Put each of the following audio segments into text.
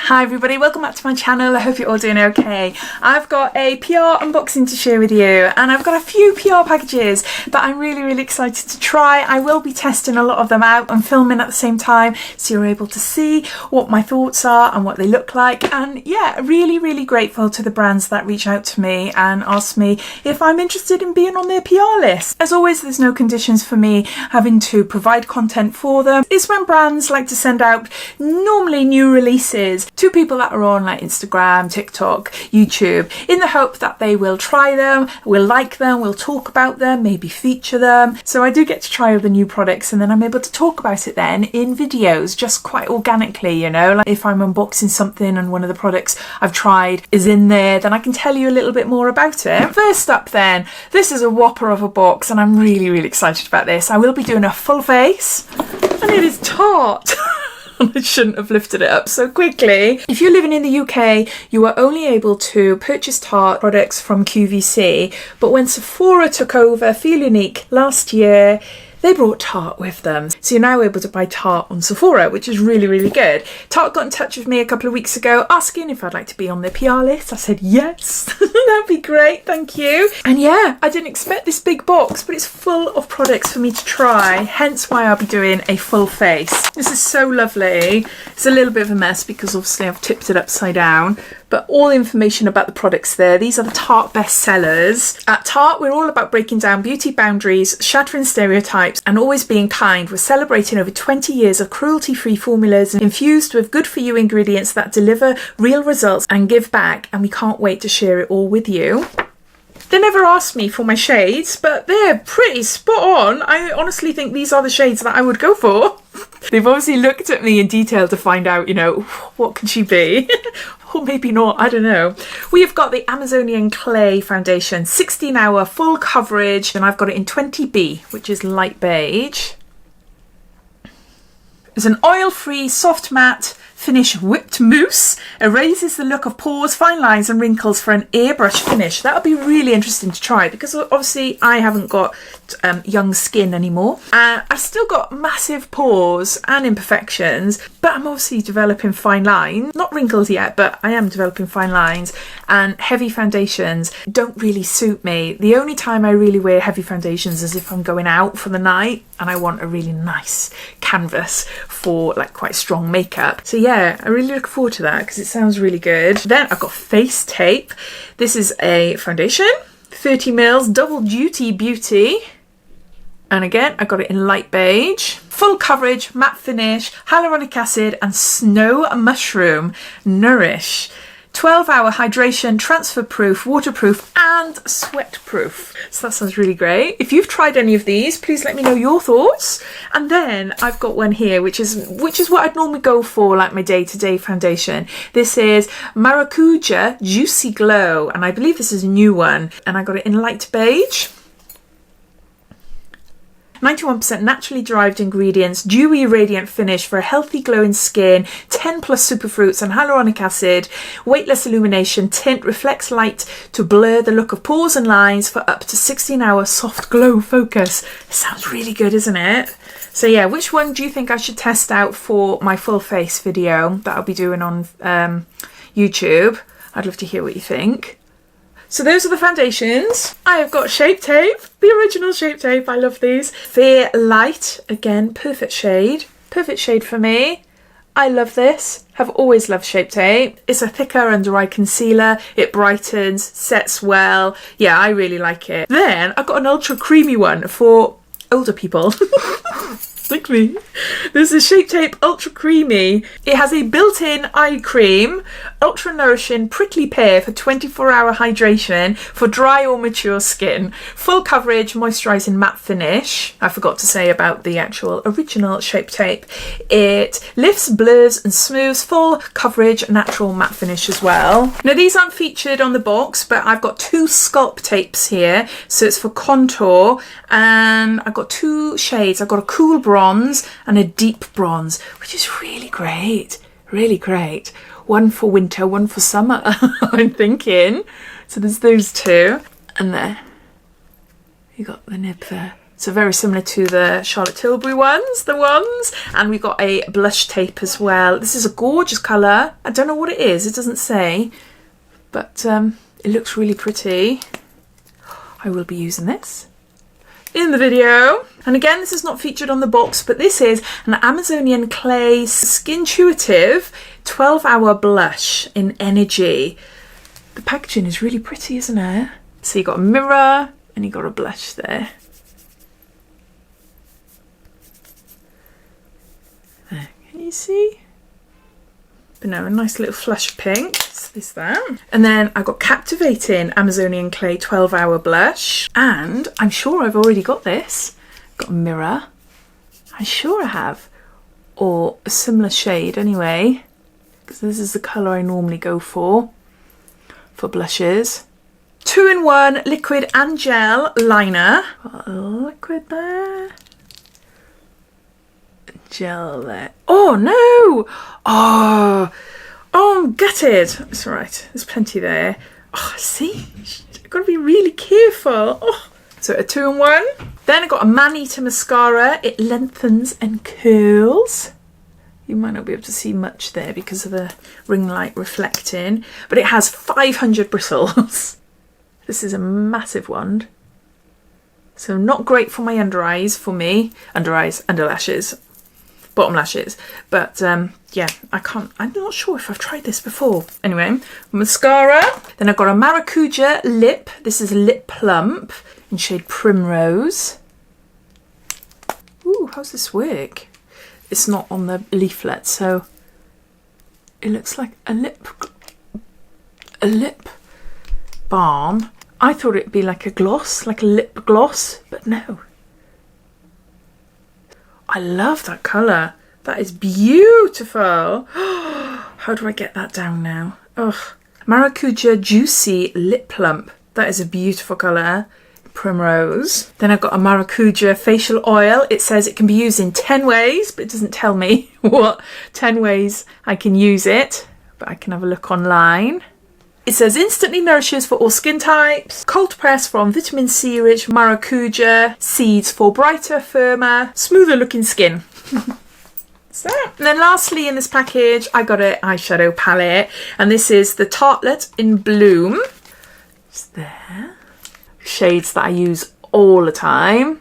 Hi everybody, welcome back to my channel. I hope you're all doing okay. I've got a PR unboxing to share with you, and I've got a few PR packages that I'm really excited to try. I will be testing a lot of them out and filming at the same time, so you're able to see what my thoughts are and what they look like. And yeah, really grateful to the brands that reach out to me and ask me if I'm interested in being on their PR list. As always, there's no conditions for me having to provide content for them. It's when brands like to send out normally new releases to people that are on like Instagram, TikTok, YouTube, in the hope that they will try them, will like them, will talk about them, maybe feature them. So I do get to try all the new products, and then I'm able to talk about it then in videos, just quite organically, you know. Like if I'm unboxing something and one of the products I've tried is in there, then I can tell you a little bit more about it. First up then, this is a whopper of a box, and I'm really excited about this. I will be doing a full face, and it is Tarte. I shouldn't have lifted it up so quickly. If you're living in the UK, you are only able to purchase Tarte products from QVC, but when Sephora took over Feel Unique last year, they brought Tarte with them. So you're now able to buy Tarte on Sephora, which is really good. Tarte got in touch with me a couple of weeks ago asking if I'd like to be on their PR list. I said yes, that'd be great, thank you. And yeah, I didn't expect this big box, but it's full of products for me to try, hence why I'll be doing a full face. This is so lovely. It's a little bit of a mess because obviously I've tipped it upside down, but all the information about the products there. These are the Tarte bestsellers. At Tarte, we're all about breaking down beauty boundaries, shattering stereotypes, and always being kind. We're celebrating over 20 years of cruelty-free formulas infused with good-for-you ingredients that deliver real results and give back, and we can't wait to share it all with you. They never asked me for my shades, but they're pretty spot on. I honestly think these are the shades that I would go for. They've obviously looked at me in detail to find out, you know, what can she be? Or maybe not, I don't know. We have got the Amazonian Clay Foundation, 16-hour full coverage, and I've got it in 20B, which is light beige. It's an oil-free, soft matte finish whipped mousse. Erases the look of pores, fine lines and wrinkles for an airbrush finish. That'll be really interesting to try because obviously I haven't got young skin anymore. I've still got massive pores and imperfections, but I'm obviously developing fine lines. Not wrinkles yet, but I am developing fine lines, and heavy foundations don't really suit me. The only time I really wear heavy foundations is if I'm going out for the night and I want a really nice canvas for like quite strong makeup. So yeah, I really look forward to that because it sounds really good. Then I've got face tape. This is a foundation, 30 mils, double duty beauty. And again, I got it in light beige. Full coverage, matte finish, hyaluronic acid and snow mushroom nourish. 12-hour hydration, transfer proof, waterproof and sweat proof. So that sounds really great. If you've tried any of these, please let me know your thoughts. And then I've got one here, which is what I'd normally go for, like my day-to-day foundation. This is Maracuja Juicy Glow, and I believe this is a new one. And I got it in light beige. 91% naturally derived ingredients, dewy radiant finish for a healthy glowing skin, 10 plus superfruits and hyaluronic acid, weightless illumination, tint reflects light to blur the look of pores and lines for up to 16-hour soft glow focus. It sounds really good, isn't it? So yeah, which one do you think I should test out for my full face video that I'll be doing on YouTube? I'd love to hear what you think. So those are the foundations. I have got Shape Tape, the original Shape Tape. I love these. Fair Light, again, perfect shade for me. I love this. Have always loved Shape Tape. It's a thicker under eye concealer. It brightens, sets well. Yeah, I really like it. Then I've got an ultra creamy one for older people. Like me. This is Shape Tape Ultra Creamy. It has a built-in eye cream, ultra nourishing prickly pear for 24-hour hydration for dry or mature skin. Full coverage, moisturising matte finish. I forgot to say about the actual original Shape Tape. It lifts, blurs and smooths, full coverage, natural matte finish as well. Now these aren't featured on the box, but I've got two sculpt tapes here. So it's for contour, and I've got two shades. I've got a cool bronze and a deep bronze, which is really great, one for winter, one for summer. I'm thinking. So there's those two, and there you got the nib there. So very similar to the Charlotte Tilbury ones, and we got a blush tape as well. This is a gorgeous colour. I don't know what it is, it doesn't say, but it looks really pretty. I will be using this in the video. And again, this is not featured on the box, but this is an Amazonian Clay Skin Intuitive 12-hour blush in Energy. The packaging is really pretty, isn't it? So you got a mirror and you got a blush there. There, can you see? But no, a nice little flush of pink. So there's that. And then I got Captivating Amazonian Clay 12-hour blush. And I'm sure I've already got this. Got a mirror. I'm sure I have. Or a similar shade anyway. Because this is the colour I normally go for blushes. 2-in-1 liquid and gel liner. Got a liquid there. Gel there. Oh no! Oh, I'm gutted. It's alright, there's plenty there. Oh, see? I've got to be really careful. Oh. So a 2-in-1. Then I got a Man-Eater mascara. It lengthens and curls. You might not be able to see much there because of the ring light reflecting, but it has 500 bristles. This is a massive one. So not great for my under eyes, for me. Under eyes, under lashes, bottom lashes. But yeah, I'm not sure if I've tried this before. Anyway, mascara. Then I've got a Maracuja lip. This is a lip plump in shade Primrose. Ooh, how's this work? It's not on the leaflet, so it looks like a lip balm. I thought it'd be like a gloss, like a lip gloss, but no. I love that colour. That is beautiful. How do I get that down now? Ugh. Maracuja Juicy Lip Plump. That is a beautiful colour. Primrose. Then I've got a Maracuja facial oil. It says it can be used in 10 ways, but it doesn't tell me what 10 ways I can use it, but I can have a look online. It says instantly nourishes for all skin types, cold press from vitamin C rich Maracuja seeds for brighter, firmer, smoother looking skin. So, and then lastly in this package I got an eyeshadow palette, and this is the Tartelette in Bloom. It's there. Shades that I use all the time.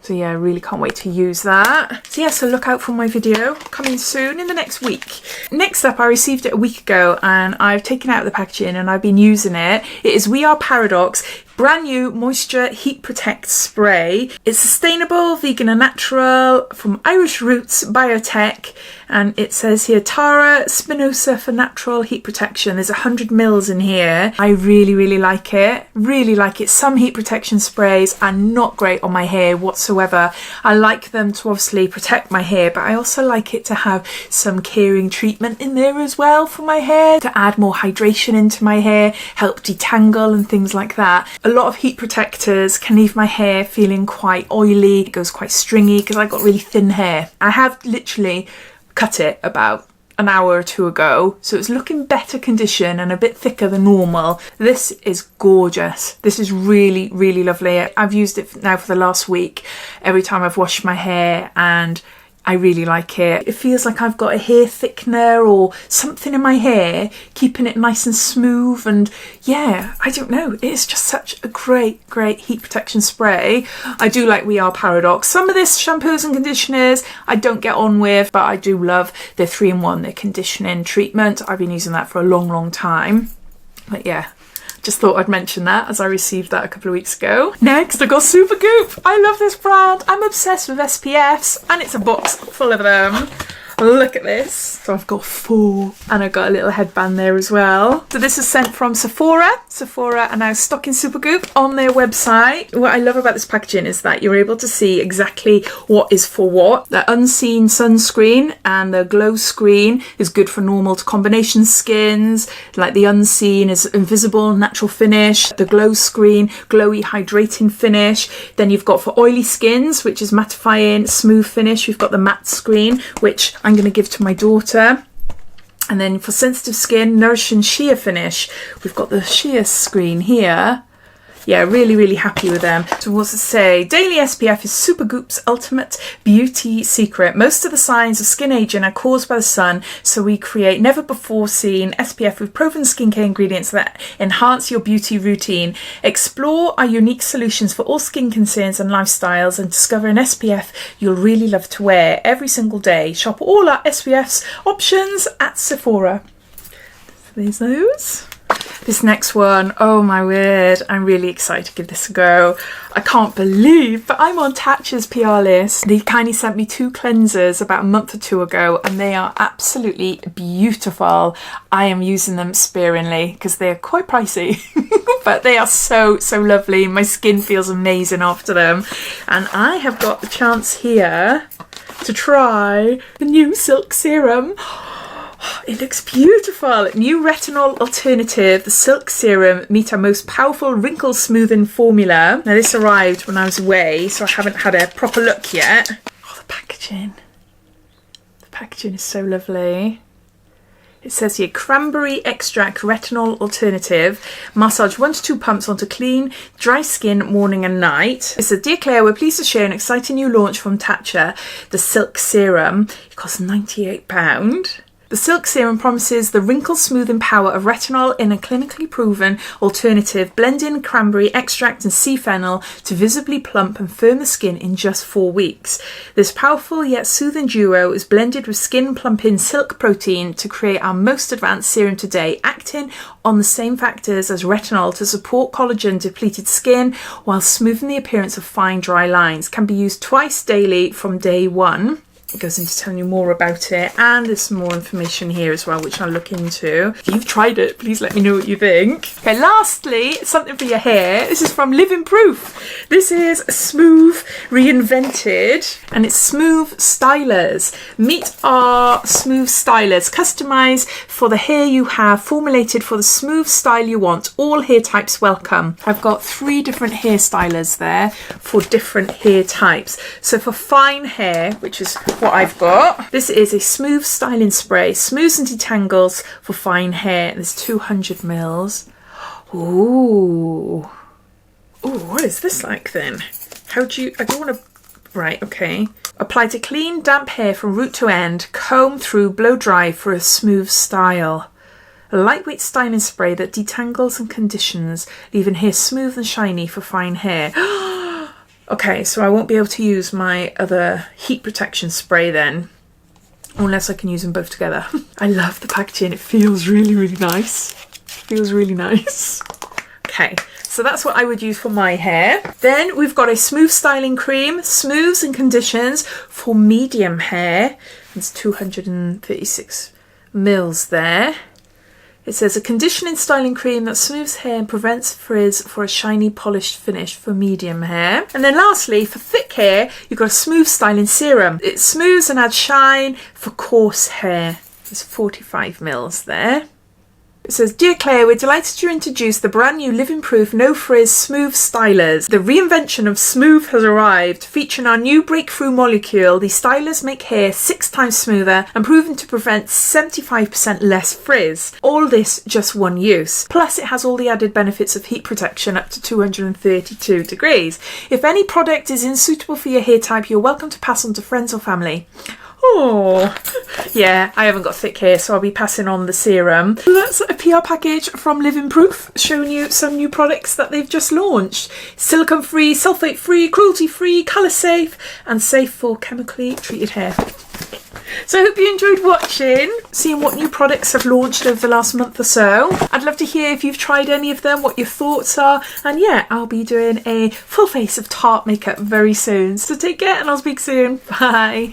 So yeah, I really can't wait to use that. So yeah, so look out for my video coming soon in the next week. Next up, I received it a week ago and I've taken out the packaging and I've been using it. It is We Are Paradox brand new Moisture Heat Protect Spray. It's sustainable, vegan and natural, from Irish Roots Biotech, and it says here Tara Spinosa for natural heat protection. There's 100 mils in here. I really like it. Really like it. Some heat protection sprays are not great on my hair whatsoever. I like them to obviously protect my hair, but I also like it to have some caring treatment in there as well for my hair, to add more hydration into my hair, help detangle and things like that. A lot of heat protectors can leave my hair feeling quite oily. It goes quite stringy because I've got really thin hair. I have literally cut it about an hour or two ago, so it's looking better condition and a bit thicker than normal. This is gorgeous. This is really lovely. I've used it now for the last week every time I've washed my hair, and I really like it. It feels like I've got a hair thickener or something in my hair, keeping it nice and smooth, and yeah, I don't know. It's just such a great heat protection spray. I do like We Are Paradox. Some of this shampoos and conditioners I don't get on with, but I do love their 3-in-1, their conditioning treatment. I've been using that for a long time. But yeah, just thought I'd mention that as I received that a couple of weeks ago. Next, I got Supergoop. I love this brand. I'm obsessed with SPFs, and it's a box full of them. Look at this. So I've got 4, and I've got a little headband there as well. So this is sent from Sephora. Sephora are now stocking Supergoop on their website. What I love about this packaging is that you're able to see exactly what is for what. The unseen sunscreen and the glow screen is good for normal to combination skins. Like the unseen is invisible, natural finish. The glow screen, glowy, hydrating finish. Then you've got for oily skins, which is mattifying, smooth finish. We've got the matte screen, which I'm going to give to my daughter. And then for sensitive skin, nourishing sheer finish, we've got the sheer screen here. yeah, really, really happy with them. So what's it say? Daily SPF is Supergoop's ultimate beauty secret. Most of the signs of skin aging are caused by the sun, so we create never before seen SPF with proven skincare ingredients that enhance your beauty routine. Explore our unique solutions for all skin concerns and lifestyles and discover an SPF you'll really love to wear every single day. Shop all our SPF options at Sephora. There's those. This next one, oh my word, I'm really excited to give this a go. I can't believe, but I'm on Tatcha's PR list. They kindly sent me 2 cleansers about a month or 2 ago, and they are absolutely beautiful. I am using them sparingly because they're quite pricey, but they are so, so lovely. My skin feels amazing after them. And I have got the chance here to try the new Silk Serum. It looks beautiful. New retinol alternative, the Silk Serum, meet our most powerful wrinkle smoothing formula. Now this arrived when I was away, so I haven't had a proper look yet. Oh, the packaging. The packaging is so lovely. It says here, cranberry extract retinol alternative. Massage 1 to 2 pumps onto clean, dry skin morning and night. It says, Dear Claire, we're pleased to share an exciting new launch from Tatcha, the Silk Serum. It costs £98. The Silk Serum promises the wrinkle smoothing power of retinol in a clinically proven alternative, blending cranberry extract and sea fennel to visibly plump and firm the skin in just 4 weeks. This powerful yet soothing duo is blended with skin plumping silk protein to create our most advanced serum today, acting on the same factors as retinol to support collagen depleted skin while smoothing the appearance of fine dry lines. Can be used twice daily from day 1. It goes into telling you more about it, and there's some more information here as well, which I'll look into. If you've tried it, please let me know what you think. Okay, lastly, something for your hair. This is from Living Proof. This is Smooth Reinvented, and it's Smooth Stylers. Meet our Smooth Stylers, customized for the hair you have, formulated for the smooth style you want. All hair types welcome. I've got 3 different hair stylers there for different hair types. So for fine hair, which is what I've got, this is a smooth styling spray, smooths and detangles for fine hair. There's 200 mils. Ooh, what is this like then? How do you, I don't want to, right, okay. Apply to clean, damp hair from root to end, comb through, blow dry for a smooth style. A lightweight styling spray that detangles and conditions, leaving hair smooth and shiny for fine hair. Okay, so I won't be able to use my other heat protection spray then, unless I can use them both together. I love the packaging. It feels really, really nice. Feels really nice. Okay, so that's what I would use for my hair. Then we've got a smooth styling cream, smooths and conditions for medium hair. It's 236 mils there. It says a conditioning styling cream that smooths hair and prevents frizz for a shiny polished finish for medium hair. And then lastly, for thick hair, you've got a smooth styling serum. It smooths and adds shine for coarse hair. There's 45 mils there. It says, Dear Claire, we're delighted to introduce the brand new Living Proof No Frizz Smooth Stylers. The reinvention of smooth has arrived. Featuring our new breakthrough molecule, these stylers make hair 6 times smoother and proven to prevent 75% less frizz. All this just one use. Plus it has all the added benefits of heat protection up to 232 degrees. If any product is unsuitable for your hair type, you're welcome to pass on to friends or family. Oh, yeah, I haven't got thick hair, so I'll be passing on the serum. That's a PR package from Living Proof, showing you some new products that they've just launched. Silicone-free, sulfate-free, cruelty-free, colour-safe, and safe for chemically treated hair. So I hope you enjoyed watching, seeing what new products have launched over the last month or so. I'd love to hear if you've tried any of them, what your thoughts are. And yeah, I'll be doing a full face of Tarte makeup very soon. So take care and I'll speak soon. Bye.